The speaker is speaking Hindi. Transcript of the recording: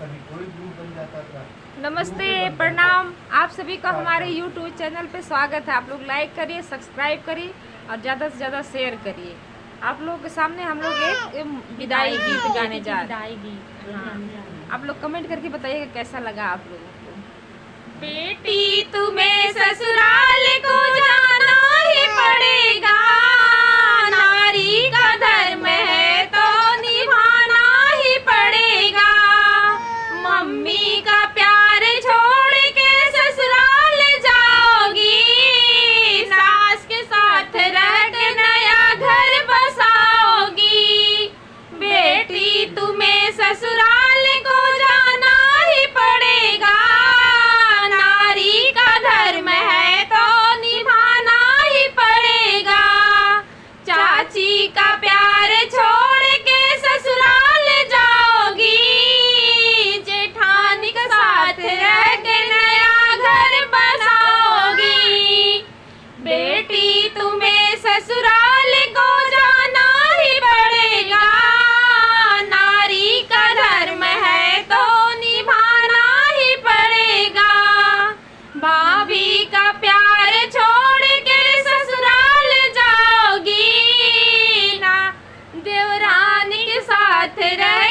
कभी कोई ग्रुप बन जाता था। नमस्ते, प्रणाम। आप सभी का हमारे YouTube चैनल पे स्वागत है। आप लोग लाइक करिए, सब्सक्राइब करिए और ज़्यादा से ज़्यादा शेयर करिए। आप लोगों के सामने हम लोग एक विदाई गीत गाने जा रहे हैं। हाँ, आप लोग कमेंट करके बताइएगा कैसा लगा आप लोगों को। बेटी तुम्हें ससुराल को जाना ही पड़ेगा, नारी का धर्म है तो निभाना ही पड़ेगा। मम्मी का प्यार छोड़ के ससुराल जाओगी, सास के साथ रह के नया घर बसाओगी। बेटी तुम्हें ससुराल को जाना ही पड़ेगा, नारी का धर्म है तो निभाना ही पड़ेगा। चाची का प्यार छोड़ के ससुराल जाओगी, जेठानी के साथ रह के नया घर बसाओगी। बेटी तुम्हें ससुराल को जाना ही पड़ेगा, नारी का धर्म है तो निभाना ही पड़ेगा। भाभी का प्यार छोड़ के ससुराल जाओगी ना, देवरानी के साथ रह